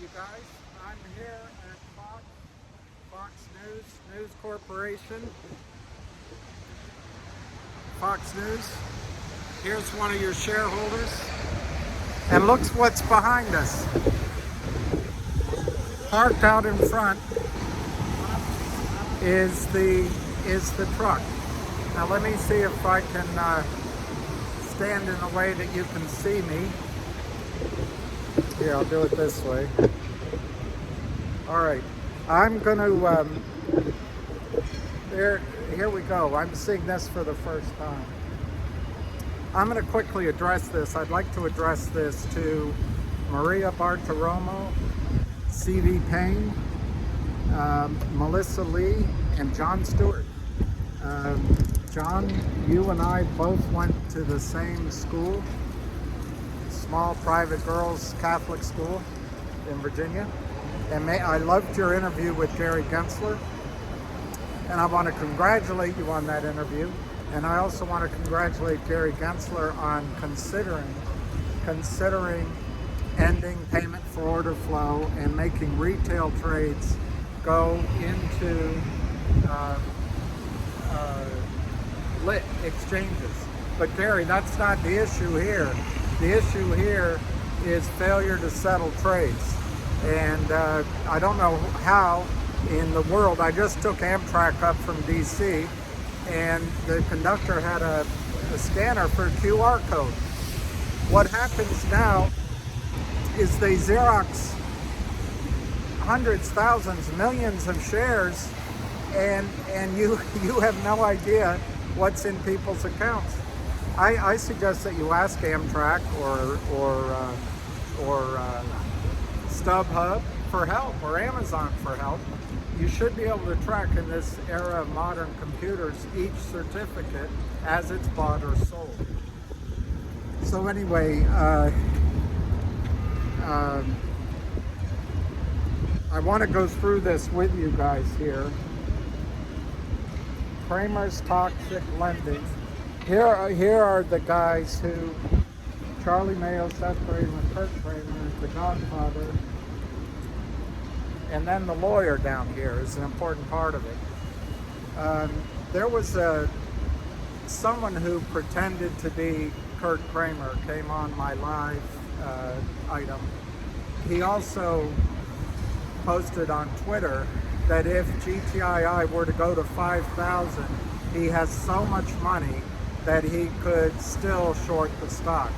you guys. I'm here at Fox News Corporation. Fox News. Here's one of your shareholders. And look what's behind us. Parked out in front is the truck. Now let me see if I can stand in a way that you can see me. Here, I'll do it this way. All right, I'm going to, here we go. I'm seeing this for the first time. I'm going to quickly address this. I'd like to address this to Maria Bartiromo, C.V. Payne, Melissa Lee, and John Stewart. John, you and I both went to the same school, small private girls Catholic school in Virginia. And I loved your interview with Gary Gensler. And I want to congratulate you on that interview. And I also want to congratulate Gary Gensler on considering ending payment for order flow and making retail trades go into lit exchanges. But Gary, that's not the issue here. The issue here is failure to settle trades. And I don't know how in the world, I just took Amtrak up from DC, and the conductor had a scanner for a QR code. What happens now is they Xerox hundreds, thousands, millions of shares, and you have no idea what's in people's accounts. I suggest that you ask Amtrak or StubHub for help, or Amazon for help. You should be able to track in this era of modern computers each certificate as it's bought or sold. So anyway, I want to go through this with you guys here. Kramer's Toxic Lending. Here are the guys who, Charlie Mayo, Seth Kramer, Kurt Kramer, the Godfather, and then the lawyer down here is an important part of it. There was someone who pretended to be Kurt Kramer came on my live item. He also posted on Twitter that if GTII were to go to 5,000, he has so much money that he could still short the stock.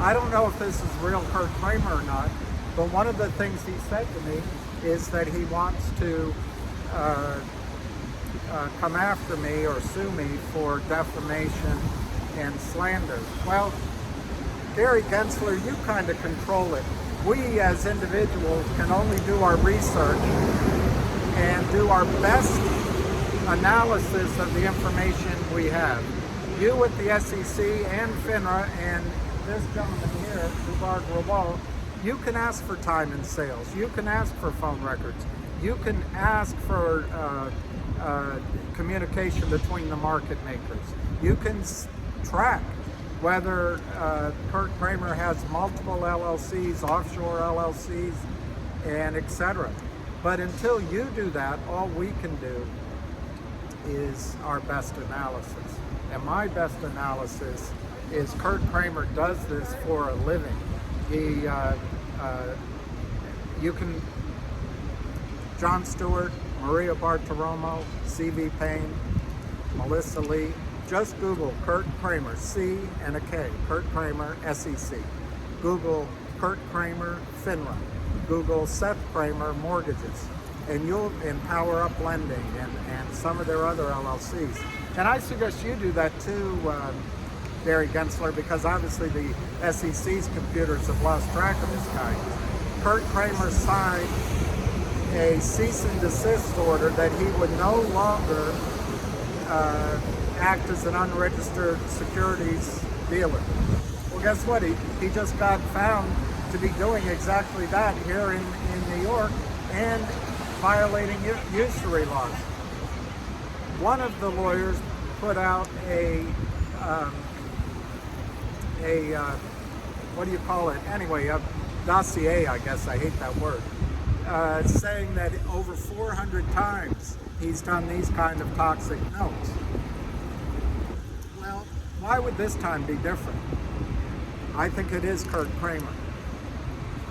I don't know if this is real Kurt Kramer or not, but one of the things he said to me is that he wants to come after me or sue me for defamation and slander. Well, Gary Gensler, you kind of control it. We as individuals can only do our research and do our best analysis of the information we have. You at the SEC and FINRA and this gentleman here, Dubar Grewal, you can ask for time and sales. You can ask for phone records. You can ask for communication between the market makers. You can track whether Kurt Kramer has multiple LLCs, offshore LLCs, and etc. But until you do that, all we can do is our best analysis. And my best analysis is Kurt Kramer does this for a living. You can, John Stewart, Maria Bartiromo, C.V. Payne, Melissa Lee, just Google Kurt Kramer, C and a K, Kurt Kramer, SEC. Google Kurt Kramer, FINRA. Google Seth Kramer, mortgages. And you'll, in Power Up Lending and some of their other LLCs. And I suggest you do that too, Gary Gensler, because obviously the SEC's computers have lost track of this guy. Kurt Kramer signed a cease and desist order that he would no longer act as an unregistered securities dealer. Well, guess what? He just got found to be doing exactly that here in New York and violating usury laws. One of the lawyers put out a what do you call it? Anyway, dossier, I guess, I hate that word, saying that over 400 times he's done these kind of toxic notes. Well, why would this time be different? I think it is Kurt Kramer.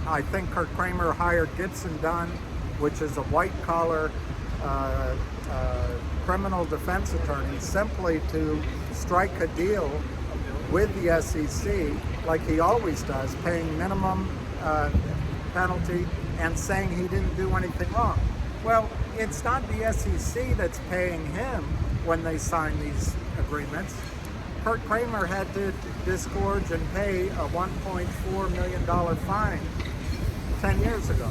I think Kurt Kramer hired Gibson Dunn, which is a white-collar criminal defense attorney, simply to strike a deal with the SEC, like he always does, paying minimum penalty and saying he didn't do anything wrong. Well, it's not the SEC that's paying him when they sign these agreements. Kurt Kramer had to disgorge and pay a $1.4 million fine 10 years ago.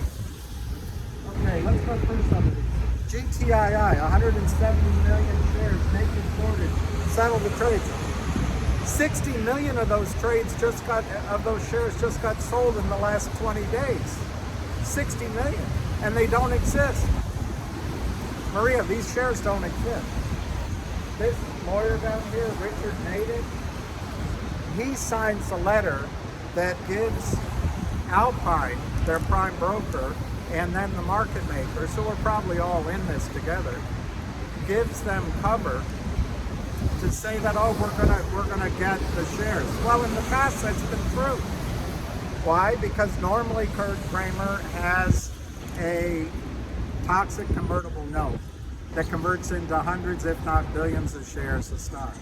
Okay, let's go through some of these. GTII, 170 million shares, naked quoted, settled the trades. 60 million of those shares just got sold in the last 20 days. 60 million, and they don't exist. Maria, these shares don't exist. This lawyer down here, Richard Natick, he signs a letter that gives Alpine, their prime broker, and then the market makers, who are probably all in this together, gives them cover to say that, oh, we're gonna get the shares. Well, in the past, that's been true. Why? Because normally Kurt Kramer has a toxic convertible note that converts into hundreds, if not billions, of shares of stock.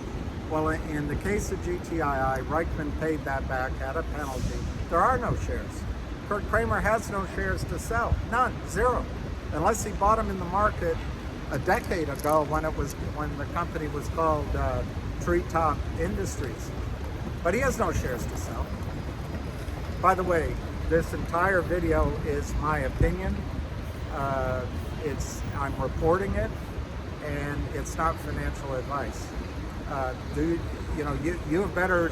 Well, in the case of GTII, Reichman paid that back at a penalty. There are no shares. Kurt Kramer has no shares to sell. None. Zero. Unless he bought them in the market a decade ago when the company was called Treetop Industries. But he has no shares to sell. By the way, this entire video is my opinion. I'm reporting it, and it's not financial advice. You have better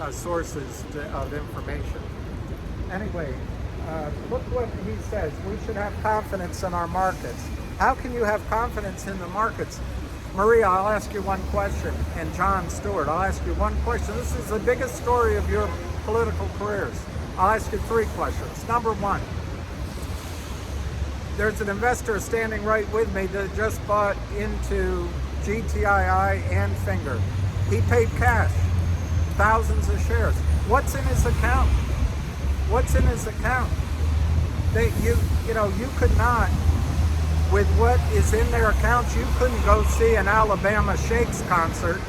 sources of information. Anyway, look what he says. We should have confidence in our markets. How can you have confidence in the markets? Maria, I'll ask you one question, and John Stewart, I'll ask you one question. This is the biggest story of your political careers. I'll ask you 3 questions. Number 1, there's an investor standing right with me that just bought into GTII and Finger. He paid cash, thousands of shares. What's in his account? What's in his account? You could not, with what is in their accounts, you couldn't go see an Alabama Shakes concert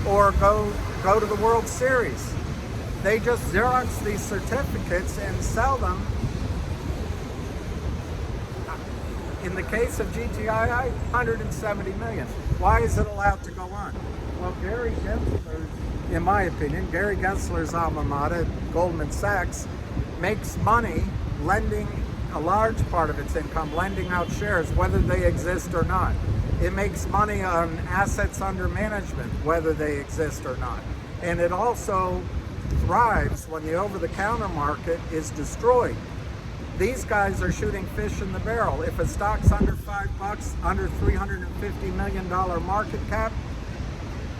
or go to the World Series. They just Xerox these certificates and sell them. In the case of GTII, 170 million. Why is it allowed to go on? Well, Gary Gensler's, in my opinion, Gary Gensler's alma mater, Goldman Sachs, makes money lending a large part of its income, lending out shares, whether they exist or not. It makes money on assets under management, whether they exist or not. And it also thrives when the over-the-counter market is destroyed. These guys are shooting fish in the barrel. If a stock's under $5, under $350 million market cap,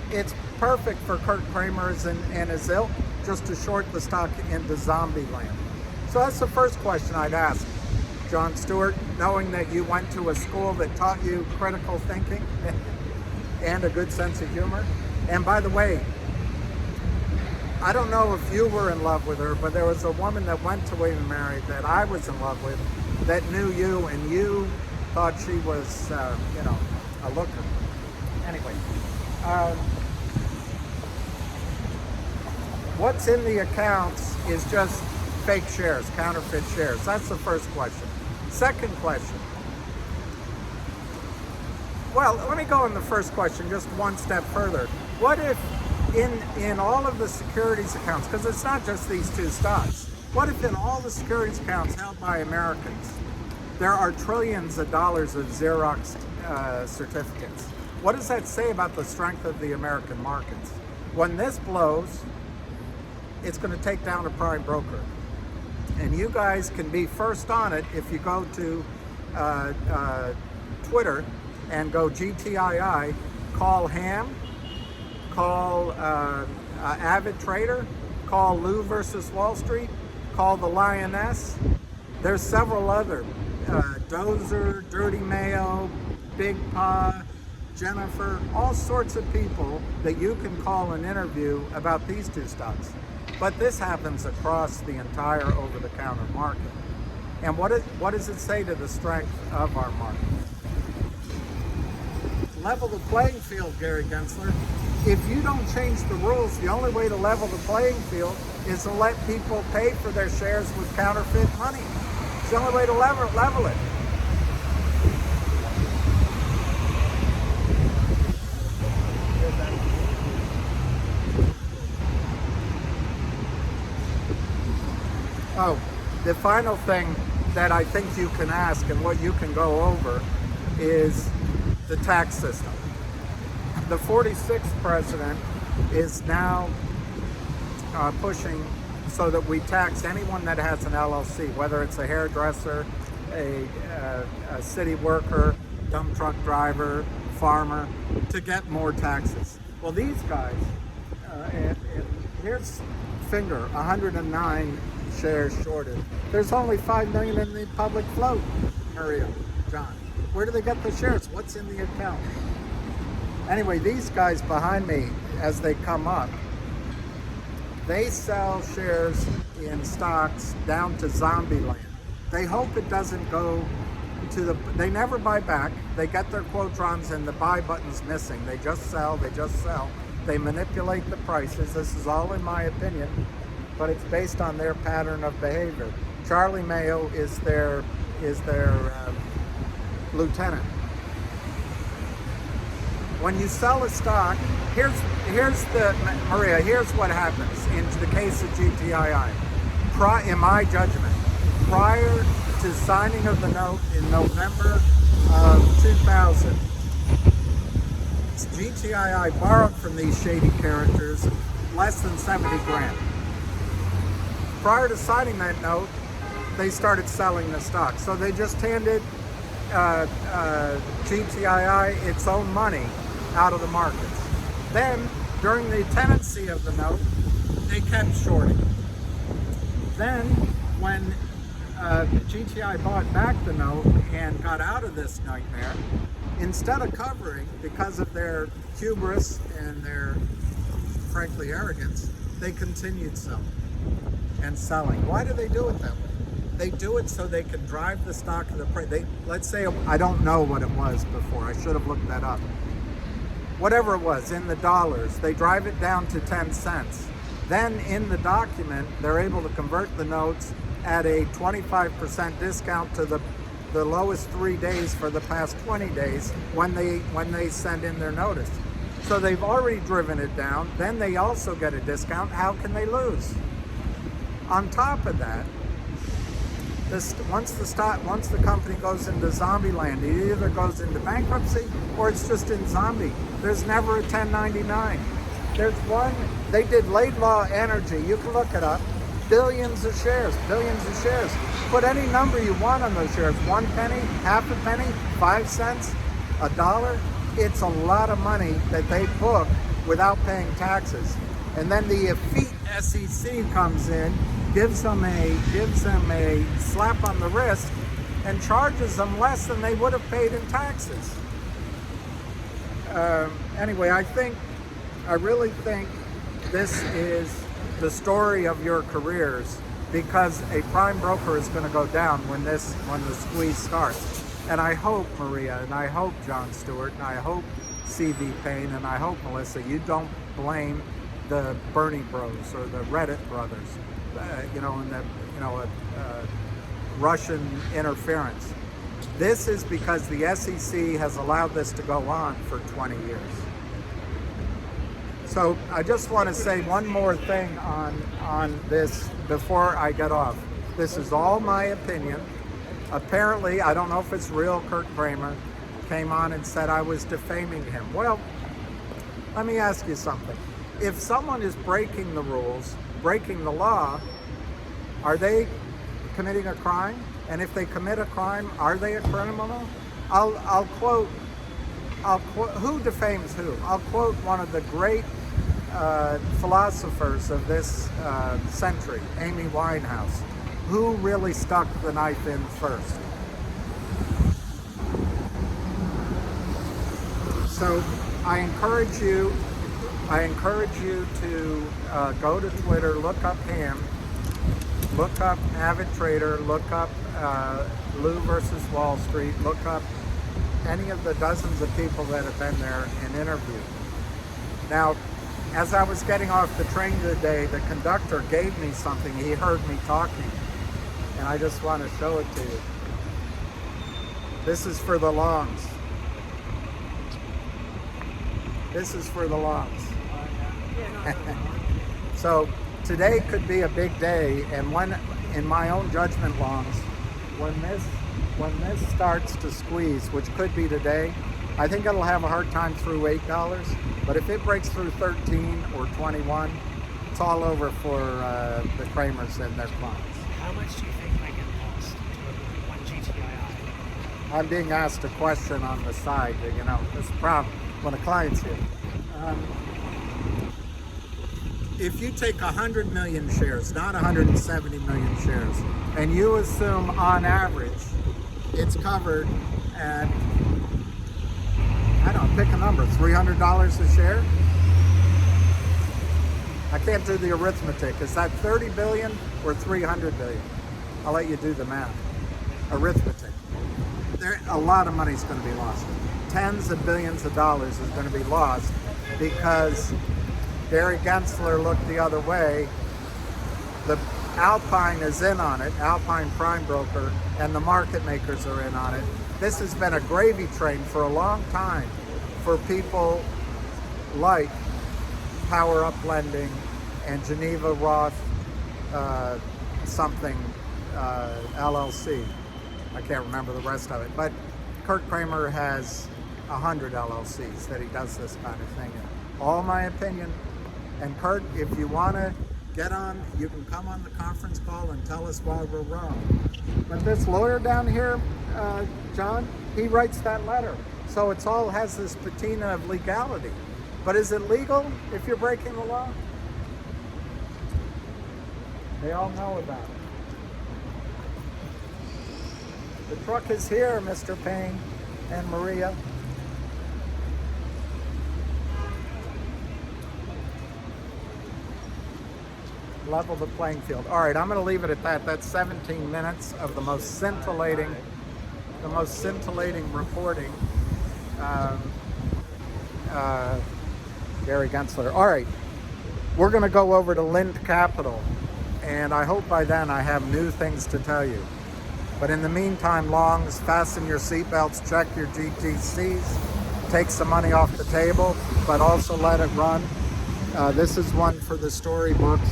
it's perfect for Kurt Kramer and his ilk just to short the stock into zombie land. So that's the first question I'd ask, John Stewart, knowing that you went to a school that taught you critical thinking and a good sense of humor. And by the way, I don't know if you were in love with her, but there was a woman that went to William & Mary that I was in love with that knew you, and you thought she was, a looker. Anyway, what's in the accounts is just fake shares, counterfeit shares. That's the first question. Second question. Well, let me go on the first question just one step further. What if in all of the securities accounts, because it's not just these 2 stocks, what if in all the securities accounts held by Americans, there are trillions of dollars of Xerox certificates? What does that say about the strength of the American markets? When this blows, it's going to take down a prime broker. And you guys can be first on it if you go to Twitter and go GTII, call Ham, call Avid Trader, call Lou versus Wall Street, call the Lioness, There's several other, Dozer, Dirty Mayo, Big Pa, Jennifer, all sorts of people that you can call and interview about these two stocks. But this happens across the entire over-the-counter market. And what does it say to the strength of our market? Level the playing field, Gary Gensler. If you don't change the rules, the only way to level the playing field is to let people pay for their shares with counterfeit money. It's the only way to level it. Oh, the final thing that I think you can ask and what you can go over is the tax system. The 46th president is now pushing so that we tax anyone that has an LLC, whether it's a hairdresser, a city worker, dump truck driver, farmer, to get more taxes. Well, these guys, and here's Finger, 109 shares shorted. There's only 5 million in the public float, Maria, John. Where do they get the shares? What's in the account? Anyway, these guys behind me, as they come up, they sell shares in stocks down to zombie land. They hope it doesn't go to they never buy back. They get their quotrons and the buy button's missing. They just sell, They manipulate the prices. This is all in my opinion, but it's based on their pattern of behavior. Charlie Mayo is their lieutenant. When you sell a stock, here's what happens in the case of GTII. In my judgment, prior to signing of the note in November of 2000, GTII borrowed from these shady characters less than 70 grand. Prior to signing that note, they started selling the stock. So they just handed GTII its own money out of the markets. Then, during the tenancy of the note, they kept shorting. Then, when GTI bought back the note and got out of this nightmare, instead of covering, because of their hubris and their, frankly, arrogance, they continued selling. Why do they do it that way? They do it so they can drive the stock to the price. Let's say, I don't know what it was before. I should have looked that up. Whatever it was, in the dollars, they drive it down to 10 cents. Then in the document, they're able to convert the notes at a 25% discount to the lowest 3 days for the past 20 days when they send in their notice. So they've already driven it down. Then they also get a discount. How can they lose? On top of that, once the company goes into zombie land, it either goes into bankruptcy or it's just in zombie. There's never a 1099. There's one, they did Laidlaw Energy, you can look it up, billions of shares. Put any number you want on those shares, 1 penny, half a penny, 5 cents, $1. It's a lot of money that they book without paying taxes. And then the effete SEC comes in, gives them a slap on the wrist and charges them less than they would have paid in taxes. Anyway, I really think this is the story of your careers, because a prime broker is going to go down when the squeeze starts. And I hope, Maria, and I hope John Stewart, and I hope C.V. Payne, and I hope Melissa, you don't blame the Bernie Bros or the Reddit brothers, Russian interference. This is because the SEC has allowed this to go on for 20 years. So I just want to say one more thing on this before I get off. This is all my opinion. Apparently, I don't know if it's real, Kramer came on and said I was defaming him. Well, let me ask you something. If someone is breaking the rules, breaking the law, are they committing a crime? And if they commit a crime, are they a criminal? I'll quote, who defames who? I'll quote one of the great philosophers of this century, Amy Winehouse, who really stuck the knife in first. So I encourage you to go to Twitter, look up him, look up Avid Trader, look up Lou versus Wall Street, look up any of the dozens of people that have been there and interviewed. Now, as I was getting off the train today, the conductor gave me something. He heard me talking, and I just want to show it to you. This is for the longs. This is for the longs. So today could be a big day, and when, in my own judgment longs, when this starts to squeeze, which could be today, I think it'll have a hard time through $8. But if it breaks through 13 or 21, it's all over for the Kramers and their clients. How much do you think might get lost to one GTII? I'm being asked a question on the side. You know, that's a problem when a client's here. If you take 100 million shares, not 170 million shares, and you assume on average it's covered at, I don't know, pick a number, $300 a share? I can't do the arithmetic. Is that 30 billion or 300 billion? I'll let you do the math. Arithmetic. A lot of money is going to be lost. Tens of billions of dollars is going to be lost because Gary Gensler looked the other way. The Alpine is in on it, Alpine Prime Broker, and the market makers are in on it. This has been a gravy train for a long time for people like Power Up Lending and Geneva Roth LLC. I can't remember the rest of it, but Kurt Kramer has 100 LLCs that he does this kind of thing in. All my opinion. And Kurt, if you want to get on, you can come on the conference call and tell us why we're wrong. But this lawyer down here, John, he writes that letter. So it's all has this patina of legality. But is it legal if you're breaking the law? They all know about it. The truck is here, Mr. Payne and Maria. Level the playing field. All right, I'm going to leave it at that. That's 17 minutes of the most scintillating reporting. Gary Gensler. All right, we're going to go over to Lind Capital, and I hope by then I have new things to tell you. But in the meantime, longs, fasten your seatbelts, check your GTCs, take some money off the table, but also let it run. This is one for the storybooks.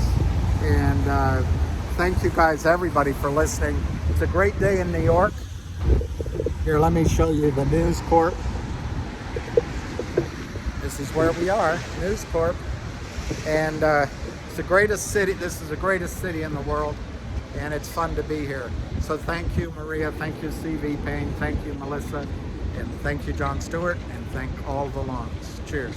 And thank you guys, everybody, for listening. It's a great day in New York. Here, let me show you the News Corp. This is where we are, News Corp. And it's the greatest city. This is the greatest city in the world, and it's fun to be here. So thank you, Maria. Thank you, CV Payne. Thank you, Melissa. And thank you, John Stewart. And thank all the longs. Cheers.